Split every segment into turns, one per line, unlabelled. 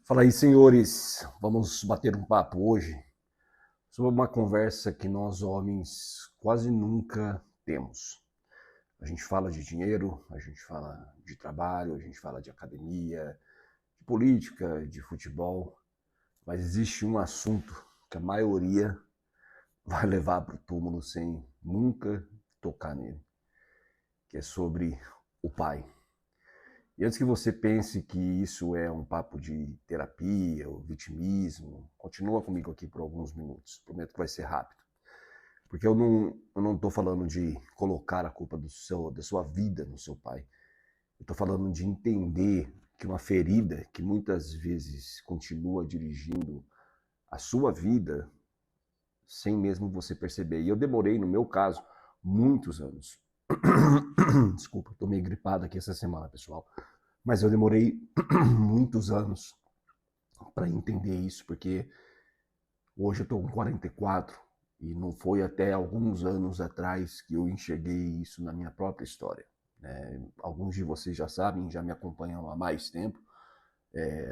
Fala aí, senhores. Vamos bater um papo hoje sobre uma conversa que nós homens quase nunca temos. A gente fala de dinheiro, a gente fala de trabalho, a gente fala de academia, de política, de futebol, mas existe um assunto que a maioria vai levar para o túmulo sem nunca tocar nele, que é sobre o pai. E antes que você pense que isso é um papo de terapia ou vitimismo, continua comigo aqui por alguns minutos. Prometo que vai ser rápido. Porque eu não estou falando de colocar a culpa da sua vida no seu pai. Eu estou falando de entender que uma ferida que muitas vezes continua dirigindo a sua vida sem mesmo você perceber. E eu demorei, no meu caso, muitos anos. Desculpa, estou meio gripado aqui essa semana, pessoal. Mas eu demorei muitos anos para entender isso, porque hoje eu estou com 44 e não foi até alguns anos atrás que eu enxerguei isso na minha própria história. Alguns de vocês já sabem, já me acompanham há mais tempo,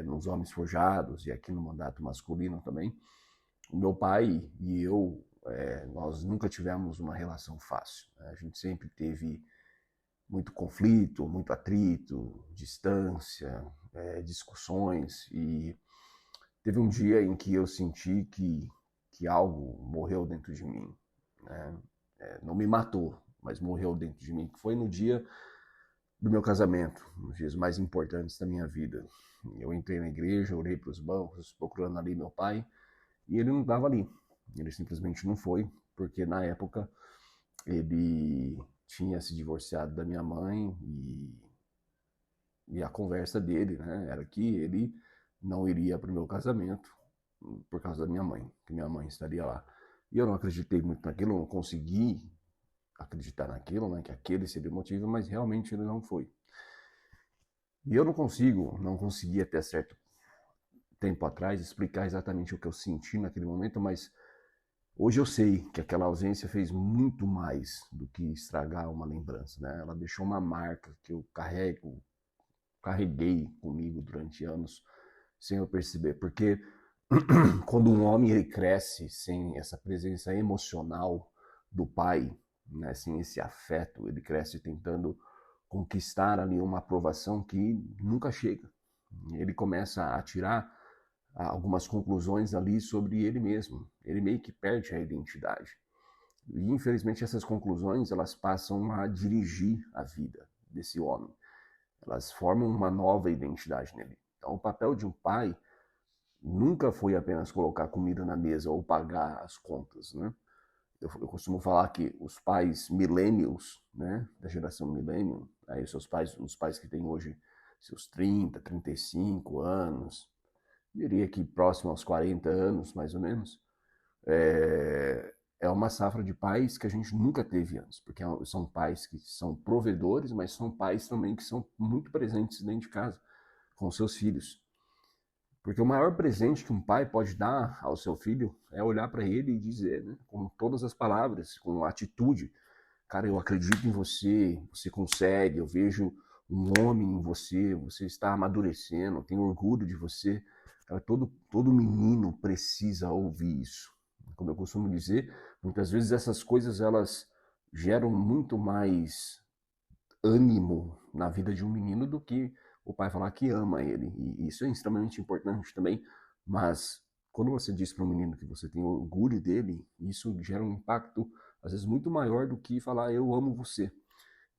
nos Homens Forjados e aqui no Mandato Masculino também. O meu pai e eu, nós nunca tivemos uma relação fácil. Né? A gente sempre teve muito conflito, muito atrito, distância, discussões, e teve um dia em que eu senti que algo morreu dentro de mim. Né? Não me matou, mas morreu dentro de mim, que foi no dia do meu casamento, nos dias mais importantes da minha vida. Eu entrei na igreja, orei para os bancos, procurando ali meu pai, e ele não estava ali. Ele simplesmente não foi, porque na época ele tinha se divorciado da minha mãe e a conversa dele, né, era que ele não iria para o meu casamento por causa da minha mãe, que minha mãe estaria lá. E eu não acreditei muito naquilo, não consegui acreditar naquilo, né, que aquele seria o motivo, mas realmente ele não foi. E eu não consegui até certo tempo atrás explicar exatamente o que eu senti naquele momento, mas hoje eu sei que aquela ausência fez muito mais do que estragar uma lembrança, né? Ela deixou uma marca que eu carreguei comigo durante anos sem eu perceber, porque quando um homem ele cresce sem essa presença emocional do pai, né, sem esse afeto, ele cresce tentando conquistar ali uma aprovação que nunca chega. Ele começa a tirar algumas conclusões ali sobre ele mesmo. Ele meio que perde a identidade. E infelizmente essas conclusões elas passam a dirigir a vida desse homem. Elas formam uma nova identidade nele. Então o papel de um pai nunca foi apenas colocar comida na mesa ou pagar as contas, né? Eu costumo falar que os pais millennials, né, da geração millennium, aí os pais que têm hoje seus 30, 35 anos, diria que próximo aos 40 anos, mais ou menos, é uma safra de pais que a gente nunca teve antes, porque são pais que são provedores, mas são pais também que são muito presentes dentro de casa, com seus filhos. Porque o maior presente que um pai pode dar ao seu filho é olhar para ele e dizer, né, com todas as palavras, com atitude, cara, eu acredito em você, você consegue, eu vejo um homem em você, você está amadurecendo, tenho orgulho de você. Cara, todo menino precisa ouvir isso. Como eu costumo dizer, muitas vezes essas coisas elas geram muito mais ânimo na vida de um menino do que o pai falar que ama ele. E isso é extremamente importante também, mas quando você diz para um menino que você tem orgulho dele, isso gera um impacto às vezes muito maior do que falar eu amo você.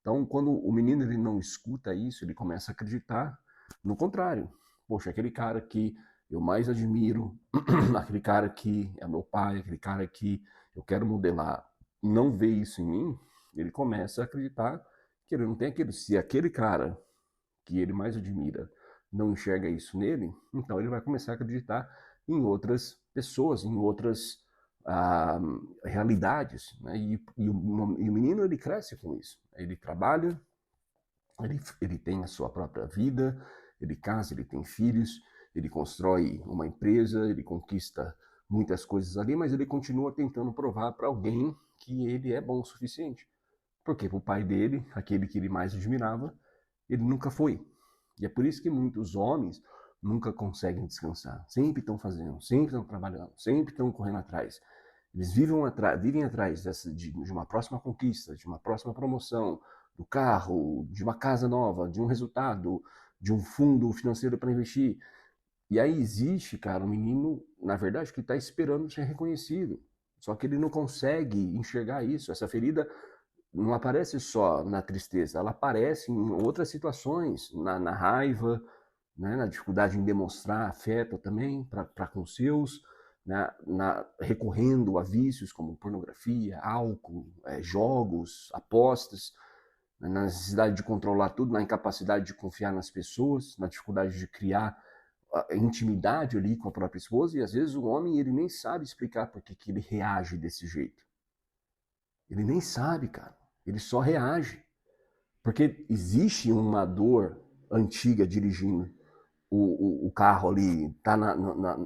Então, quando o menino ele não escuta isso, ele começa a acreditar no contrário. Poxa, aquele cara que eu mais admiro, aquele cara que é meu pai, aquele cara que eu quero modelar, não vê isso em mim, ele começa a acreditar que ele não tem aquele. Se aquele cara que ele mais admira não enxerga isso nele, então ele vai começar a acreditar em outras pessoas, em outras ah, realidades. Né? E o menino ele cresce com isso. Ele trabalha, ele tem a sua própria vida, ele casa, ele tem filhos, ele constrói uma empresa, ele conquista muitas coisas ali, mas ele continua tentando provar para alguém que ele é bom o suficiente. Porque o pai dele, aquele que ele mais admirava, ele nunca foi. E é por isso que muitos homens nunca conseguem descansar. Sempre estão fazendo, sempre estão trabalhando, sempre estão correndo atrás. Eles vivem atrás de uma próxima conquista, de uma próxima promoção, do carro, de uma casa nova, de um resultado, de um fundo financeiro para investir. E aí existe, cara, um menino, na verdade, que está esperando ser reconhecido. Só que ele não consegue enxergar isso. Essa ferida não aparece só na tristeza, ela aparece em outras situações, na raiva, né, na dificuldade em demonstrar afeto também para com os seus, recorrendo a vícios como pornografia, álcool, jogos, apostas, na necessidade de controlar tudo, na incapacidade de confiar nas pessoas, na dificuldade de criar intimidade ali com a própria esposa. E às vezes o homem ele nem sabe explicar por que ele reage desse jeito. Ele nem sabe, cara. Ele só reage. Porque existe uma dor antiga dirigindo o carro ali, tá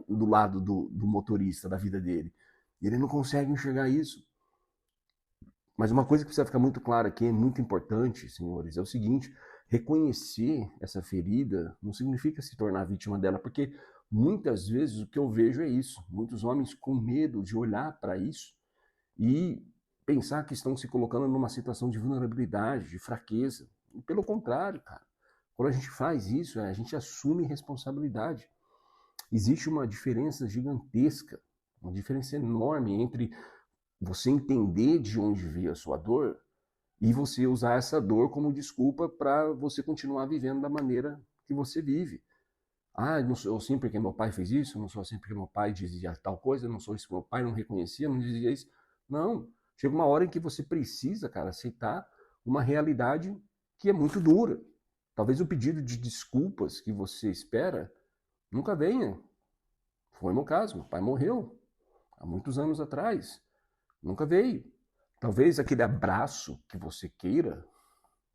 do lado do motorista da vida dele. E ele não consegue enxergar isso. Mas uma coisa que precisa ficar muito clara aqui, é muito importante, senhores, é o seguinte: reconhecer essa ferida não significa se tornar vítima dela, porque muitas vezes o que eu vejo é isso. Muitos homens com medo de olhar para isso e pensar que estão se colocando numa situação de vulnerabilidade, de fraqueza. E pelo contrário, cara, quando a gente faz isso, a gente assume responsabilidade. Existe uma diferença gigantesca, uma diferença enorme entre você entender de onde veio a sua dor e você usar essa dor como desculpa para você continuar vivendo da maneira que você vive. Ah, não sou assim porque meu pai fez isso, não sou assim porque meu pai dizia tal coisa, não sou isso porque meu pai não reconhecia, não dizia isso. Não, chega uma hora em que você precisa, cara, aceitar uma realidade que é muito dura. Talvez o pedido de desculpas que você espera nunca venha. Foi meu caso, meu pai morreu há muitos anos atrás. Nunca veio. Talvez aquele abraço que você queira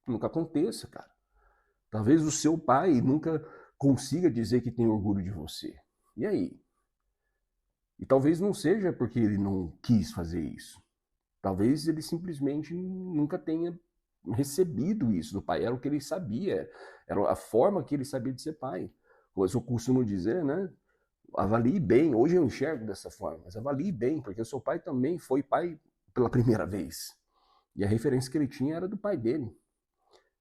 nunca aconteça, cara. Talvez o seu pai nunca consiga dizer que tem orgulho de você. E aí? E talvez não seja porque ele não quis fazer isso. Talvez ele simplesmente nunca tenha recebido isso do pai. Era o que ele sabia. Era a forma que ele sabia de ser pai. Como eu costumo dizer, né? Avalie bem. Hoje eu enxergo dessa forma, mas avalie bem, porque o seu pai também foi pai pela primeira vez. E a referência que ele tinha era do pai dele.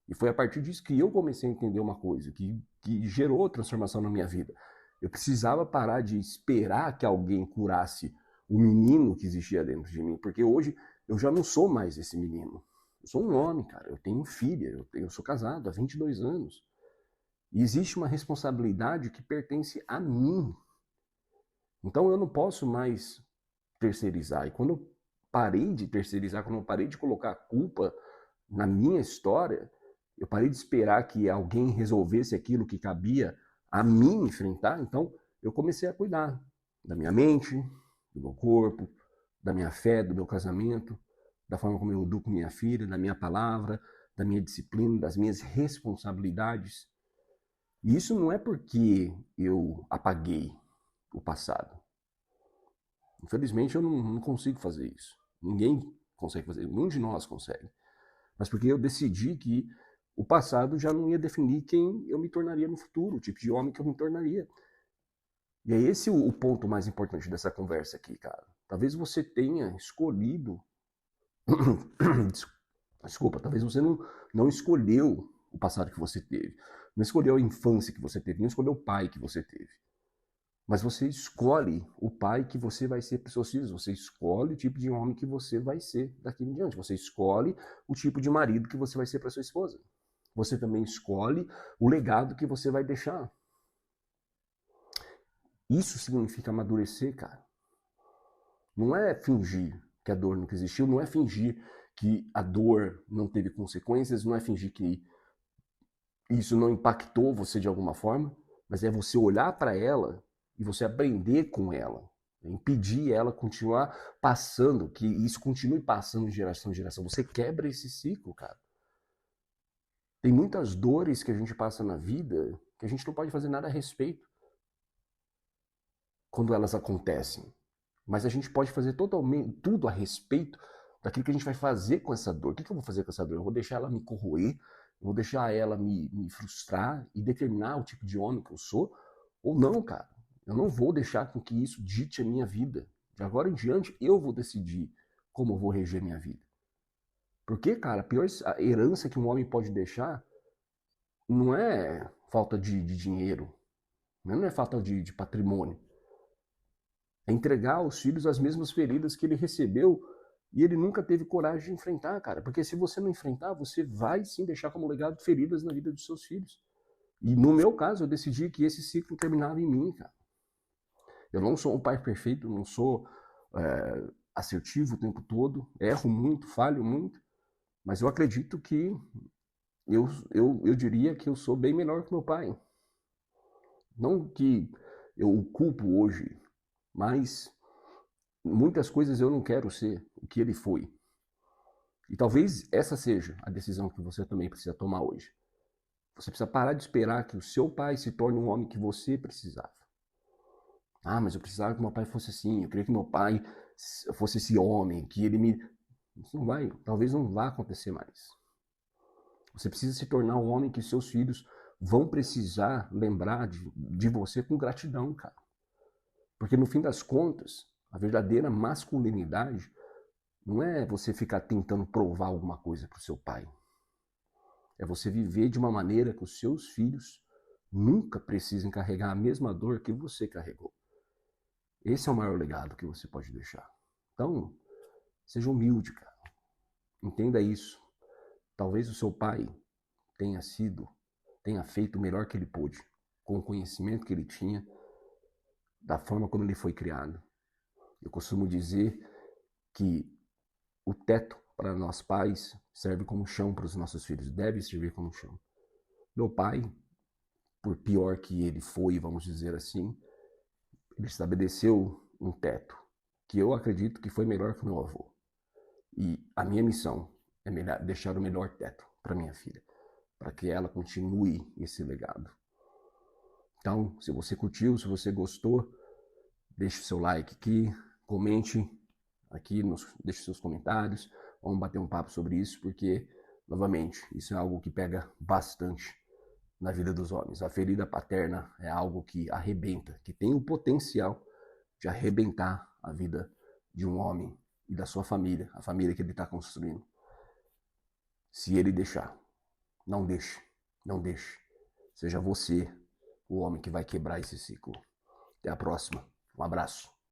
E foi a partir disso que eu comecei a entender uma coisa, que gerou transformação na minha vida. Eu precisava parar de esperar que alguém curasse o menino que existia dentro de mim, porque hoje eu já não sou mais esse menino. Eu sou um homem, cara. Eu tenho filha, eu sou casado há 22 anos. E existe uma responsabilidade que pertence a mim. Então eu não posso mais terceirizar. E quando eu parei de terceirizar, quando eu parei de colocar a culpa na minha história, eu parei de esperar que alguém resolvesse aquilo que cabia a mim enfrentar, então eu comecei a cuidar da minha mente, do meu corpo, da minha fé, do meu casamento, da forma como eu educo minha filha, da minha palavra, da minha disciplina, das minhas responsabilidades. E isso não é porque eu apaguei o passado. Infelizmente eu não consigo fazer isso. Ninguém consegue fazer, nenhum de nós consegue. Mas porque eu decidi que o passado já não ia definir quem eu me tornaria no futuro, o tipo de homem que eu me tornaria. E é esse o ponto mais importante dessa conversa aqui, cara. Talvez você tenha escolhido. Desculpa, talvez você não escolheu o passado que você teve. Não escolheu a infância que você teve, não escolheu o pai que você teve. Mas você escolhe o pai que você vai ser para os seus filhos. Você escolhe o tipo de homem que você vai ser daqui em diante. Você escolhe o tipo de marido que você vai ser para sua esposa. Você também escolhe o legado que você vai deixar. Isso significa amadurecer, cara. Não é fingir que a dor nunca existiu, não é fingir que a dor não teve consequências, não é fingir que isso não impactou você de alguma forma, mas é você olhar para ela e você aprender com ela, impedir ela continuar passando, que isso continue passando de geração em geração. Você quebra esse ciclo, cara. Tem muitas dores que a gente passa na vida que a gente não pode fazer nada a respeito quando elas acontecem. Mas a gente pode fazer totalmente tudo a respeito daquilo que a gente vai fazer com essa dor. O que eu vou fazer com essa dor? Eu vou deixar ela me corroer, eu vou deixar ela me frustrar e determinar o tipo de homem que eu sou? Ou não, cara. Eu não vou deixar com que isso dite a minha vida. De agora em diante, eu vou decidir como eu vou reger minha vida. Porque, cara, a pior herança que um homem pode deixar não é falta de dinheiro, não é falta de patrimônio. É entregar aos filhos as mesmas feridas que ele recebeu e ele nunca teve coragem de enfrentar, cara. Porque se você não enfrentar, você vai sim deixar como legado feridas na vida dos seus filhos. E no meu caso, eu decidi que esse ciclo terminava em mim, cara. Eu não sou um pai perfeito, não sou assertivo o tempo todo, erro muito, falho muito, mas eu acredito que eu diria que eu sou bem melhor que meu pai. Não que eu o culpo hoje, mas muitas coisas eu não quero ser o que ele foi. E talvez essa seja a decisão que você também precisa tomar hoje. Você precisa parar de esperar que o seu pai se torne um homem que você precisava. Ah, mas eu precisava que meu pai fosse assim, eu queria que meu pai fosse esse homem, que ele me... Isso não vai, talvez não vá acontecer mais. Você precisa se tornar um homem que seus filhos vão precisar lembrar de você com gratidão, cara. Porque no fim das contas, a verdadeira masculinidade não é você ficar tentando provar alguma coisa para o seu pai. É você viver de uma maneira que os seus filhos nunca precisem carregar a mesma dor que você carregou. Esse é o maior legado que você pode deixar. Então, seja humilde, cara. Entenda isso. Talvez o seu pai tenha feito o melhor que ele pôde, com o conhecimento que ele tinha, da forma como ele foi criado. Eu costumo dizer que o teto para nós pais serve como chão para os nossos filhos, deve servir como chão. Meu pai, por pior que ele foi, vamos dizer assim, ele estabeleceu um teto que eu acredito que foi melhor que o meu avô. E a minha missão é deixar o melhor teto para minha filha, para que ela continue esse legado. Então, se você curtiu, se você gostou, deixe o seu like aqui, comente aqui, deixe seus comentários, vamos bater um papo sobre isso, porque, novamente, isso é algo que pega bastante na vida dos homens. A ferida paterna é algo que arrebenta, que tem o potencial de arrebentar a vida de um homem e da sua família, a família que ele está construindo. Se ele deixar, não deixe, não deixe. Seja você o homem que vai quebrar esse ciclo. Até a próxima. Um abraço.